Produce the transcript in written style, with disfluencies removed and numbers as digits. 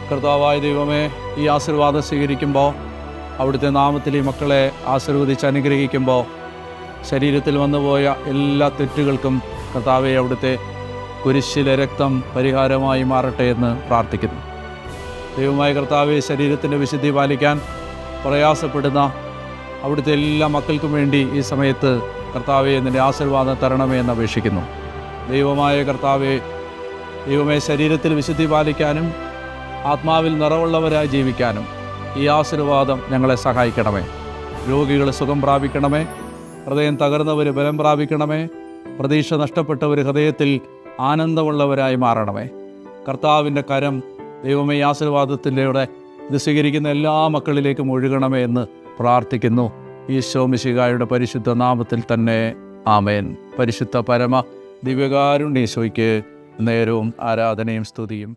കർത്താവായ ദൈവമേ, ഈ ആശീർവാദം സ്വീകരിക്കുമ്പോൾ അവിടുത്തെ നാമത്തിൽ ഈ മക്കളെ ആശീർവദിച്ച് അനുഗ്രഹിക്കുമ്പോൾ ശരീരത്തിൽ വന്നുപോയ എല്ലാ തെറ്റുകൾക്കും കർത്താവെ അവിടുത്തെ കുരിശിലെ രക്തം പരിഹാരമായി മാറട്ടെ എന്ന് പ്രാർത്ഥിക്കുന്നു. ദൈവമായ കർത്താവെ, ശരീരത്തിൻ്റെ വിശുദ്ധി പാലിക്കാൻ പ്രയാസപ്പെടുന്ന അവിടുത്തെ എല്ലാ മക്കൾക്കും വേണ്ടി ഈ സമയത്ത് കർത്താവെ നിൻ്റെ ആശീർവാദം തരണമേ എന്ന് അപേക്ഷിക്കുന്നു. ദൈവമായ കർത്താവെ, ദൈവമേ, ശരീരത്തിൽ വിശുദ്ധി പാലിക്കാനും ആത്മാവിൽ നിറവുള്ളവരായി ജീവിക്കാനും ഈ ആശീർവാദം ഞങ്ങളെ സഹായിക്കണമേ. രോഗികൾ സുഖം പ്രാപിക്കണമേ. ഹൃദയം തകർന്നവർ ബലം പ്രാപിക്കണമേ. പ്രതീക്ഷ നഷ്ടപ്പെട്ടവർ ഹൃദയത്തിൽ ആനന്ദമുള്ളവരായി മാറണമേ. കർത്താവിൻ്റെ കരം ദൈവമേ ഈ ആശീർവാദത്തിലൂടെ ഇത് സ്വീകരിക്കുന്ന എല്ലാ മക്കളിലേക്കും ഒഴുകണമേ എന്ന് പ്രാർത്ഥിക്കുന്നു. ഈശോ മിശിഹായുടെ പരിശുദ്ധ നാമത്തിൽ തന്നെ ആമേൻ. പരിശുദ്ധ പരമ ദിവ്യകാരുണ്യ ഈശോയ്ക്ക് നേരവും ആരാധനയും സ്തുതിയും.